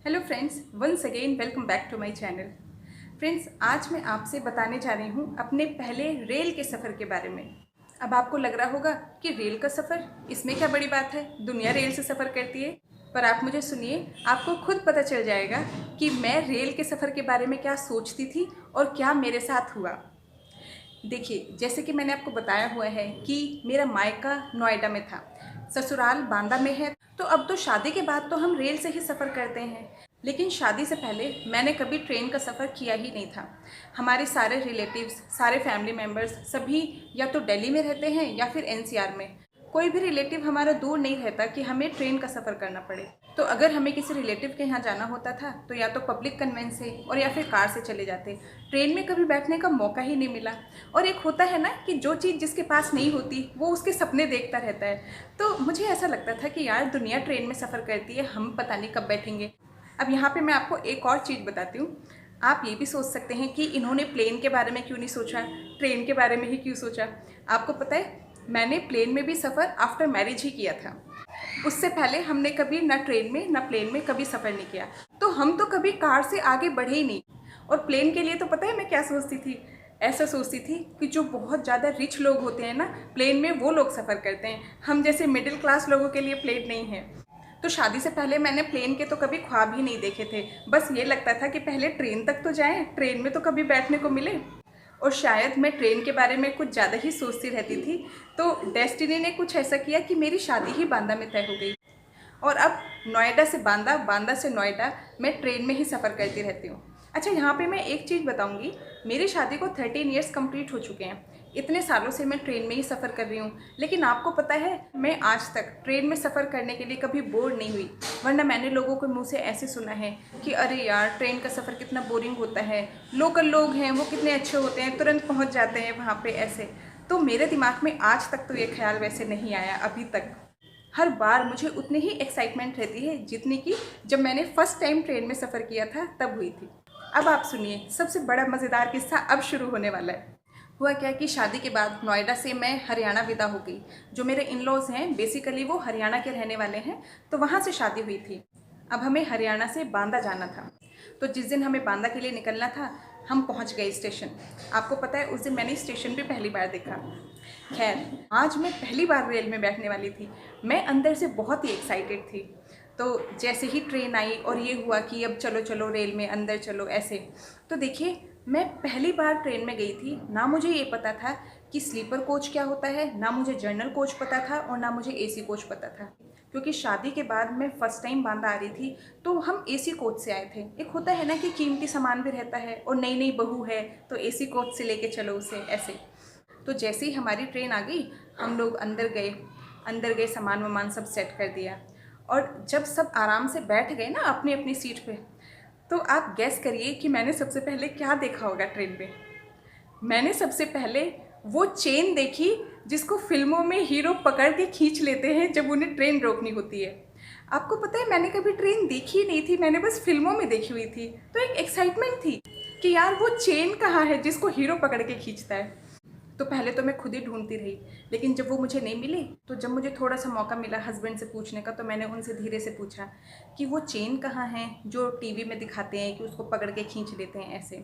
Hello friends, once again welcome back to my channel. Friends, आज मैं आपसे बताने जा रही हूँ अपने पहले रेल के सफ़र के बारे में। अब आपको लग रहा होगा कि रेल का सफ़र, इसमें क्या बड़ी बात है, दुनिया रेल से सफ़र करती है। पर आप मुझे सुनिए, आपको खुद पता चल जाएगा कि मैं रेल के सफ़र के बारे में क्या सोचती थी और क्या मेरे साथ हुआ। देखिए, जैसे कि मैंने आपको बताया हुआ है कि मेरा मायका नोएडा में था, ससुराल बांदा में है। तो अब तो शादी के बाद तो हम रेल से ही सफ़र करते हैं, लेकिन शादी से पहले मैंने कभी ट्रेन का सफ़र किया ही नहीं था। हमारे सारे रिलेटिव्स, सारे फैमिली मेम्बर्स सभी या तो दिल्ली में रहते हैं या फिर एनसीआर में। कोई भी रिलेटिव हमारा दूर नहीं रहता कि हमें ट्रेन का सफ़र करना पड़े। तो अगर हमें किसी रिलेटिव के यहाँ जाना होता था तो या तो पब्लिक कन्वेंस से और या फिर कार से चले जाते। ट्रेन में कभी बैठने का मौका ही नहीं मिला। और एक होता है ना कि जो चीज़ जिसके पास नहीं होती वो उसके सपने देखता रहता है। तो मुझे ऐसा लगता था कि यार, दुनिया ट्रेन में सफ़र करती है, हम पता नहीं कब बैठेंगे। अब यहाँ पे मैं आपको एक और चीज़ बताती हूँ। आप ये भी सोच सकते हैं कि इन्होंने प्लेन के बारे में क्यों नहीं सोचा, ट्रेन के बारे में ही क्यों सोचा। आपको पता है, मैंने प्लेन में भी सफ़र आफ्टर मैरिज ही किया था। उससे पहले हमने कभी ना ट्रेन में ना प्लेन में कभी सफ़र नहीं किया। तो हम तो कभी कार से आगे बढ़े ही नहीं। और प्लेन के लिए तो पता है मैं क्या सोचती थी, ऐसा सोचती थी कि जो बहुत ज़्यादा रिच लोग होते हैं ना, प्लेन में वो लोग सफ़र करते हैं, हम जैसे मिडिल क्लास लोगों के लिए प्लेन नहीं है। तो शादी से पहले मैंने प्लेन के तो कभी ख्वाब ही नहीं देखे थे। बस ये लगता था कि पहले ट्रेन तक तो जाएं, ट्रेन में तो कभी बैठने को मिले। और शायद मैं ट्रेन के बारे में कुछ ज़्यादा ही सोचती रहती थी। तो डेस्टिनी ने कुछ ऐसा किया कि मेरी शादी ही बांदा में तय हो गई। और अब नोएडा से बांदा, बांदा से नोएडा, मैं ट्रेन में ही सफ़र करती रहती हूँ। अच्छा, यहाँ पे मैं एक चीज़ बताऊँगी। मेरी शादी को 13 ईयर्स कंप्लीट हो चुके हैं। इतने सालों से मैं ट्रेन में ही सफ़र कर रही हूँ, लेकिन आपको पता है, मैं आज तक ट्रेन में सफ़र करने के लिए कभी बोर नहीं हुई। वरना मैंने लोगों के मुँह से ऐसे सुना है कि अरे यार, ट्रेन का सफ़र कितना बोरिंग होता है, लोकल लोग हैं वो कितने अच्छे होते हैं, तुरंत पहुँच जाते हैं वहाँ पर ऐसे। तो मेरे दिमाग में आज तक तो ये ख्याल वैसे नहीं आया अभी तक। हर बार मुझे उतनी ही एक्साइटमेंट रहती है जितनी कि जब मैंने फ़र्स्ट टाइम ट्रेन में सफ़र किया था तब हुई थी। अब आप सुनिए, सबसे बड़ा मज़ेदार किस्सा अब शुरू होने वाला है। हुआ क्या कि शादी के बाद नोएडा से मैं हरियाणा विदा हो गई। जो मेरे इन लॉज हैं, बेसिकली वो हरियाणा के रहने वाले हैं, तो वहाँ से शादी हुई थी। अब हमें हरियाणा से बांदा जाना था। तो जिस दिन हमें बांदा के लिए निकलना था, हम पहुँच गए स्टेशन। आपको पता है, उस दिन मैंने स्टेशन भी पहली बार देखा। खैर, आज मैं पहली बार रेल में बैठने वाली थी। मैं अंदर से बहुत ही एक्साइटेड थी। तो जैसे ही ट्रेन आई और ये हुआ कि अब चलो चलो रेल में अंदर चलो ऐसे, तो देखिए, मैं पहली बार ट्रेन में गई थी। ना मुझे ये पता था कि स्लीपर कोच क्या होता है, ना मुझे जनरल कोच पता था और ना मुझे एसी कोच पता था। क्योंकि शादी के बाद मैं फ़र्स्ट टाइम बांदा आ रही थी, तो हम एसी कोच से आए थे। एक होता है ना कि कीमती सामान भी रहता है और नई नई बहू है तो एसी कोच से लेके चलो उसे ऐसे। तो जैसे ही हमारी ट्रेन आ गई, हम लोग अंदर गए, सामान वामान सब सेट कर दिया। और जब सब आराम से बैठ गए ना अपनी अपनी सीट पे, तो आप गैस करिए कि मैंने सबसे पहले क्या देखा होगा ट्रेन पे। मैंने सबसे पहले वो चेन देखी जिसको फिल्मों में हीरो पकड़ के खींच लेते हैं जब उन्हें ट्रेन रोकनी होती है। आपको पता है, मैंने कभी ट्रेन देखी ही नहीं थी, मैंने बस फिल्मों में देखी हुई थी। तो एक एक्साइटमेंट थी कि यार, वो चेन कहाँ है जिसको हीरो पकड़ के खींचता है। तो पहले तो मैं खुद ही ढूंढती रही, लेकिन जब वो मुझे नहीं मिली, तो जब मुझे थोड़ा सा मौका मिला हस्बैंड से पूछने का, तो मैंने उनसे धीरे से पूछा कि वो चेन कहाँ है जो टीवी में दिखाते हैं कि उसको पकड़ के खींच लेते हैं ऐसे।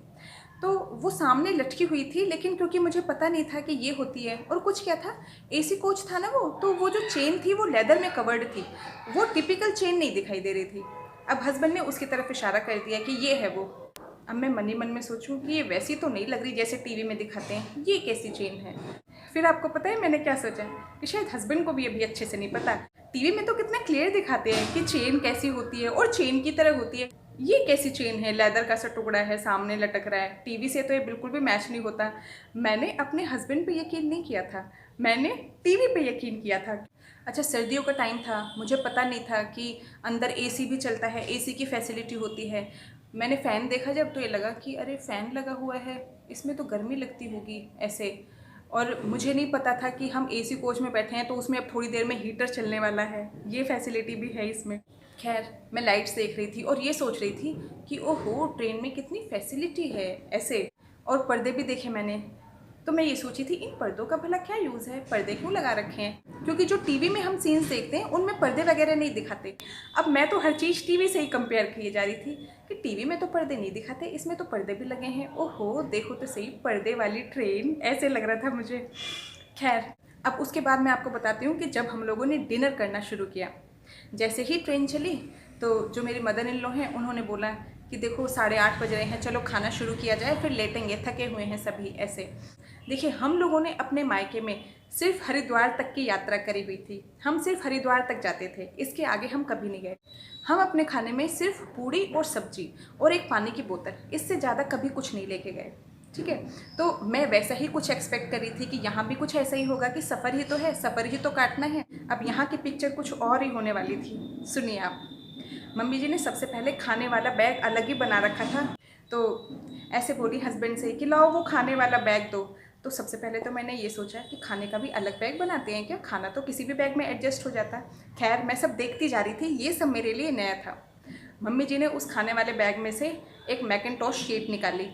तो वो सामने लटकी हुई थी, लेकिन क्योंकि मुझे पता नहीं था कि ये होती है, और कुछ क्या था, एसी कोच था ना वो, तो वो जो चेन थी वो लेदर में कवर्ड थी, वो टिपिकल चेन नहीं दिखाई दे रही थी। अब हस्बैंड ने उसकी तरफ इशारा कर दिया कि ये है वो। अब मैं मन ही मन में सोचूं कि ये वैसी तो नहीं लग रही जैसे टीवी में दिखाते हैं, ये कैसी चेन है। फिर आपको पता है मैंने क्या सोचा, कि शायद हस्बैंड को भी अभी अच्छे से नहीं पता। टीवी में तो कितना क्लियर दिखाते हैं कि चेन कैसी होती है और चेन की तरह होती है, ये कैसी चेन है, लेदर का सा टुकड़ा है, सामने लटक रहा है, टीवी से तो ये बिल्कुल भी मैच नहीं होता। मैंने अपने हस्बैंड पे यकीन नहीं किया था, मैंने टीवी पे यकीन किया था। अच्छा, सर्दियों का टाइम था, मुझे पता नहीं था कि अंदर एसी भी चलता है, एसी की फैसिलिटी होती है। मैंने फ़ैन देखा जब, तो ये लगा कि अरे फ़ैन लगा हुआ है, इसमें तो गर्मी लगती होगी ऐसे। और मुझे नहीं पता था कि हम एसी कोच में बैठे हैं तो उसमें अब थोड़ी देर में हीटर चलने वाला है, ये फैसिलिटी भी है इसमें। खैर, मैं लाइट्स देख रही थी और ये सोच रही थी कि ओहो, ट्रेन में कितनी फैसिलिटी है ऐसे। और पर्दे भी देखे मैंने, तो मैं ये सोची थी इन पर्दों का भला क्या यूज़ है, पर्दे क्यों लगा रखे हैं, क्योंकि जो टीवी में हम सीन्स देखते हैं उनमें पर्दे वगैरह नहीं दिखाते। अब मैं तो हर चीज़ टीवी से ही कंपेयर किए जा रही थी कि टीवी में तो पर्दे नहीं दिखाते, इसमें तो पर्दे भी लगे हैं। ओहो देखो तो सही, पर्दे वाली ट्रेन, ऐसे लग रहा था मुझे। खैर अब उसके बाद मैं आपको बताती हूँ कि जब हम लोगों ने डिनर करना शुरू किया, जैसे ही ट्रेन चली तो जो मेरी मदर इन लॉ हैं उन्होंने बोला कि देखो 8:30 बज रहे हैं, चलो खाना शुरू किया जाए, फिर लेटेंगे, थके हुए हैं सभी। ऐसे देखिए हम लोगों ने अपने मायके में सिर्फ हरिद्वार तक की यात्रा करी हुई थी, हम सिर्फ हरिद्वार तक जाते थे, इसके आगे हम कभी नहीं गए। हम अपने खाने में सिर्फ पूड़ी और सब्जी और एक पानी की बोतल, इससे ज़्यादा कभी कुछ नहीं लेके गए। ठीक है, तो मैं वैसा ही कुछ एक्सपेक्ट करी थी कि यहाँ भी कुछ ऐसा ही होगा कि सफ़र ही तो है, सफ़र ही तो काटना है। अब यहाँ की पिक्चर कुछ और ही होने वाली थी। सुनिए आप, मम्मी जी ने सबसे पहले खाने वाला बैग अलग ही बना रखा था, तो ऐसे बोली हस्बैंड से कि लाओ वो खाने वाला बैग दो। तो सबसे पहले तो मैंने ये सोचा कि खाने का भी अलग बैग बनाते हैं क्या, खाना तो किसी भी बैग में एडजस्ट हो जाता। खैर मैं सब देखती जा रही थी, ये सब मेरे लिए नया था। मम्मी जी ने उस खाने वाले बैग में से एक मैकिन्टॉश शीट निकाली।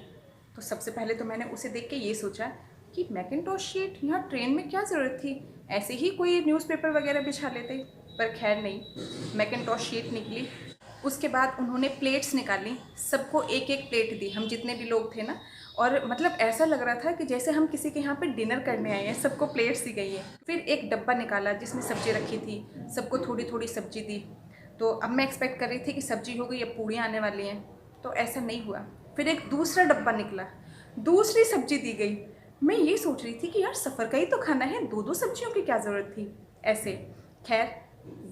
तो सबसे पहले तो मैंने उसे देख के ये सोचा कि मैकिन्टॉश शीट यहाँ ट्रेन में क्या ज़रूरत थी, ऐसे ही कोई न्यूज़पेपर वगैरह बिछा लेते। पर खैर नहीं, मैकिन्टॉश शीट निकली। उसके बाद उन्होंने प्लेट्स निकाली, सबको एक एक प्लेट दी, हम जितने भी लोग थे ना। और मतलब ऐसा लग रहा था कि जैसे हम किसी के यहाँ पे डिनर करने आए हैं, सबको प्लेट्स दी गई हैं। फिर एक डब्बा निकाला जिसमें सब्जी रखी थी, सबको थोड़ी थोड़ी सब्जी दी। तो अब मैं एक्सपेक्ट कर रही थी कि सब्जी हो गई, अब पूड़ियाँ आने वाली हैं, तो ऐसा नहीं हुआ। फिर एक दूसरा डब्बा निकला, दूसरी सब्जी दी गई। मैं ये सोच रही थी कि यार सफ़र का ही तो खाना है, दो दो सब्जियों की क्या ज़रूरत थी ऐसे। खैर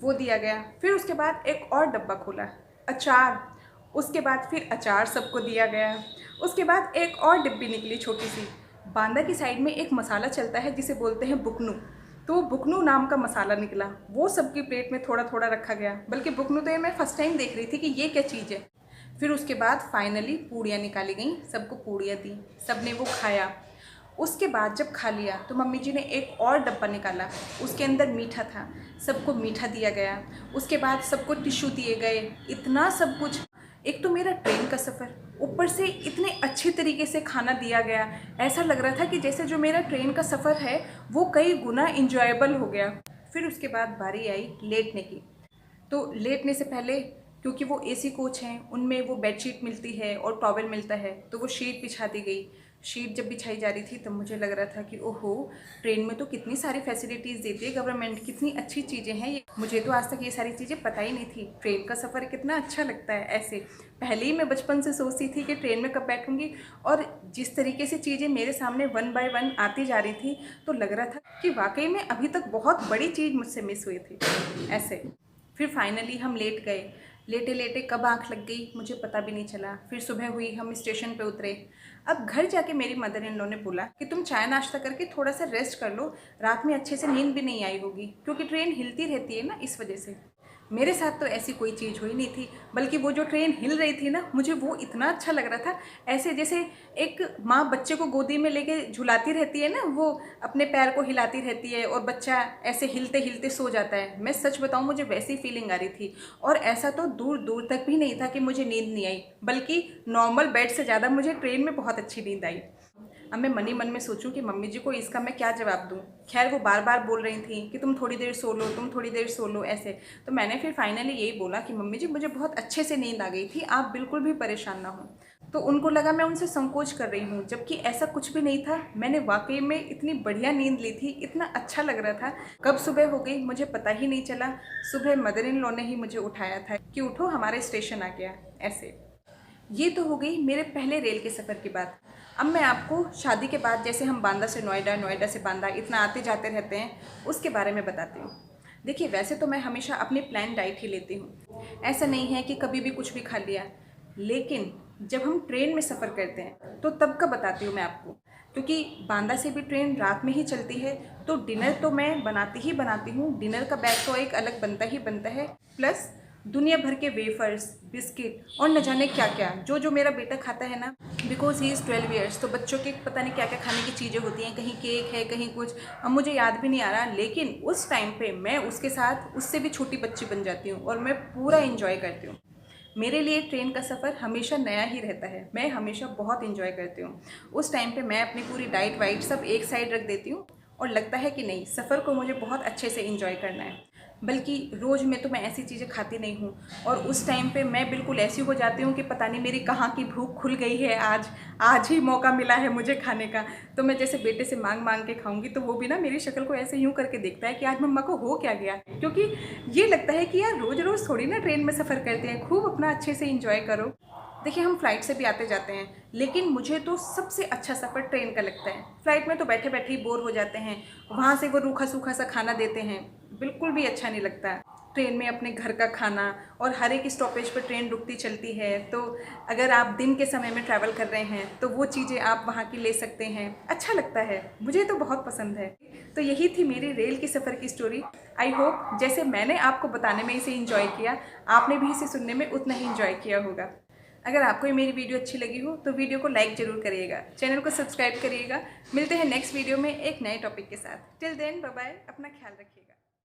वो दिया गया। फिर उसके बाद एक और डब्बा खोला, अचार। उसके बाद फिर अचार सबको दिया गया। उसके बाद एक और डिब्बी निकली छोटी सी। बांदा की साइड में एक मसाला चलता है जिसे बोलते हैं बुकनू, तो वो बुकनू नाम का मसाला निकला, वो सबकी प्लेट में थोड़ा थोड़ा रखा गया। बल्कि बुकनू तो ये मैं फ़र्स्ट टाइम देख रही थी कि ये क्या चीज़ है। फिर उसके बाद फाइनली पूड़ियाँ निकाली गईं, सबको पूड़ियाँ दी, सबने वो खाया। उसके बाद जब खा लिया तो मम्मी जी ने एक और डब्बा निकाला, उसके अंदर मीठा था, सबको मीठा दिया गया। उसके बाद सबको टिश्यू दिए गए, इतना सब कुछ। एक तो मेरा ट्रेन का सफ़र, ऊपर से इतने अच्छे तरीके से खाना दिया गया, ऐसा लग रहा था कि जैसे जो मेरा ट्रेन का सफ़र है वो कई गुना इंजॉयबल हो गया। फिर उसके बाद बारी आई लेटने की। तो लेटने से पहले, क्योंकि वो एसी कोच हैं, उनमें वो बेडशीट मिलती है और टॉवेल मिलता है, तो वो शीट बिछा दी गई। शीट जब बिछाई जा रही थी तब मुझे लग रहा था कि ओहो, ट्रेन में तो कितनी सारी फैसिलिटीज़ देती है गवर्नमेंट, कितनी अच्छी चीज़ें हैं ये। मुझे तो आज तक ये सारी चीज़ें पता ही नहीं थी, ट्रेन का सफ़र कितना अच्छा लगता है। ऐसे पहले ही मैं बचपन से सोचती थी कि ट्रेन में कब बैठूंगी, और जिस तरीके से चीज़ें मेरे सामने वन बाय वन आती जा रही थी तो लग रहा था कि वाकई में अभी तक बहुत बड़ी चीज़ मुझसे मिस हुई थी ऐसे। फिर फाइनली हम लेट गए। लेटे लेटे कब आँख लग गई मुझे पता भी नहीं चला। फिर सुबह हुई, हम स्टेशन पे उतरे। अब घर जाके मेरी मदर इन लॉ ने बोला कि तुम चाय नाश्ता करके थोड़ा सा रेस्ट कर लो, रात में अच्छे से नींद भी नहीं आई होगी, क्योंकि ट्रेन हिलती रहती है ना, इस वजह से। मेरे साथ तो ऐसी कोई चीज़ हुई नहीं थी, बल्कि वो जो ट्रेन हिल रही थी ना, मुझे वो इतना अच्छा लग रहा था। ऐसे जैसे एक माँ बच्चे को गोदी में लेके झुलाती रहती है ना, वो अपने पैर को हिलाती रहती है और बच्चा ऐसे हिलते हिलते सो जाता है। मैं सच बताऊँ, मुझे वैसी फीलिंग आ रही थी। और ऐसा तो दूर दूर तक भी नहीं था कि मुझे नींद नहीं आई, बल्कि नॉर्मल बेड से ज़्यादा मुझे ट्रेन में बहुत अच्छी नींद आई। अब मैं मन ही मन में सोचूं कि मम्मी जी को इसका मैं क्या जवाब दूं। खैर वो बार बार बोल रही थी कि तुम थोड़ी देर सो लो, तुम थोड़ी देर सो लो ऐसे। तो मैंने फिर फाइनली यही बोला कि मम्मी जी मुझे बहुत अच्छे से नींद आ गई थी, आप बिल्कुल भी परेशान ना हो। तो उनको लगा मैं उनसे संकोच कर रही हूँ, जबकि ऐसा कुछ भी नहीं था। मैंने वाकई में इतनी बढ़िया नींद ली थी, इतना अच्छा लग रहा था। कब सुबह हो गई मुझे पता ही नहीं चला। सुबह मदर इन लॉ ने ही मुझे उठाया था कि उठो हमारे स्टेशन आ गया ऐसे। ये तो हो गई मेरे पहले रेल के सफ़र की बात। अब मैं आपको शादी के बाद जैसे हम बांदा से नोएडा, नोएडा से बांदा इतना आते जाते रहते हैं, उसके बारे में बताती हूँ। देखिए वैसे तो मैं हमेशा अपनी प्लान डाइट ही लेती हूँ, ऐसा नहीं है कि कभी भी कुछ भी खा लिया। लेकिन जब हम ट्रेन में सफ़र करते हैं तो तब का बताती हूँ मैं आपको, क्योंकि बांदा से भी ट्रेन रात में ही चलती है। तो डिनर तो मैं बनाती ही बनाती हूँ, डिनर का बैग तो एक अलग बनता ही बनता है। प्लस दुनिया भर के वेफर्स, बिस्किट और न जाने क्या क्या, जो जो मेरा बेटा खाता है ना, बिकॉज ही इज़ 12 ईयर्स, तो बच्चों के पता नहीं क्या क्या खाने की चीज़ें होती हैं, कहीं केक है, कहीं कुछ, अब मुझे याद भी नहीं आ रहा। लेकिन उस टाइम पे मैं उसके साथ उससे भी छोटी बच्ची बन जाती हूँ और मैं पूरा इंजॉय करती हूँ। मेरे लिए ट्रेन का सफ़र हमेशा नया ही रहता है। मैं हमेशा बहुत इंजॉय करती हूँ। उस टाइम पे मैं अपनी पूरी डाइट वाइट सब एक साइड रख देती हूँ और लगता है कि नहीं, सफ़र को मुझे बहुत अच्छे से इंजॉय करना है। बल्कि रोज़ में तो मैं ऐसी चीज़ें खाती नहीं हूँ और उस टाइम पे मैं बिल्कुल ऐसी हो जाती हूँ कि पता नहीं मेरी कहाँ की भूख खुल गई है। आज ही मौका मिला है मुझे खाने का, तो मैं जैसे बेटे से मांग मांग के खाऊंगी, तो वो भी ना मेरी शक्ल को ऐसे यूँ करके देखता है कि आज मम्मा को हो क्या गया। क्योंकि ये लगता है कि यार रोज़ रोज़ थोड़ी ना ट्रेन में सफ़र करते हैं, खूब अपना अच्छे से इंजॉय करो। देखिए, हम फ्लाइट से भी आते जाते हैं, लेकिन मुझे तो सबसे अच्छा सफ़र ट्रेन का लगता है। फ्लाइट में तो बैठे बैठे ही बोर हो जाते हैं, वहाँ से वो रूखा सूखा सा खाना देते हैं, बिल्कुल भी अच्छा नहीं लगता। ट्रेन में अपने घर का खाना, और हर एक स्टॉपेज पर ट्रेन रुकती चलती है, तो अगर आप दिन के समय में ट्रैवल कर रहे हैं तो वो चीज़ें आप वहाँ की ले सकते हैं, अच्छा लगता है, मुझे तो बहुत पसंद है। तो यही थी मेरी रेल की सफ़र की स्टोरी। आई होप जैसे मैंने आपको बताने में इसे इंजॉय किया, आपने भी इसे सुनने में उतना ही इंजॉय किया होगा। अगर आपको ये मेरी वीडियो अच्छी लगी हो तो वीडियो को लाइक ज़रूर करिएगा, चैनल को सब्सक्राइब करिएगा। मिलते हैं नेक्स्ट वीडियो में एक नए टॉपिक के साथ। टिल देन बाय बाय, अपना ख्याल रखिएगा।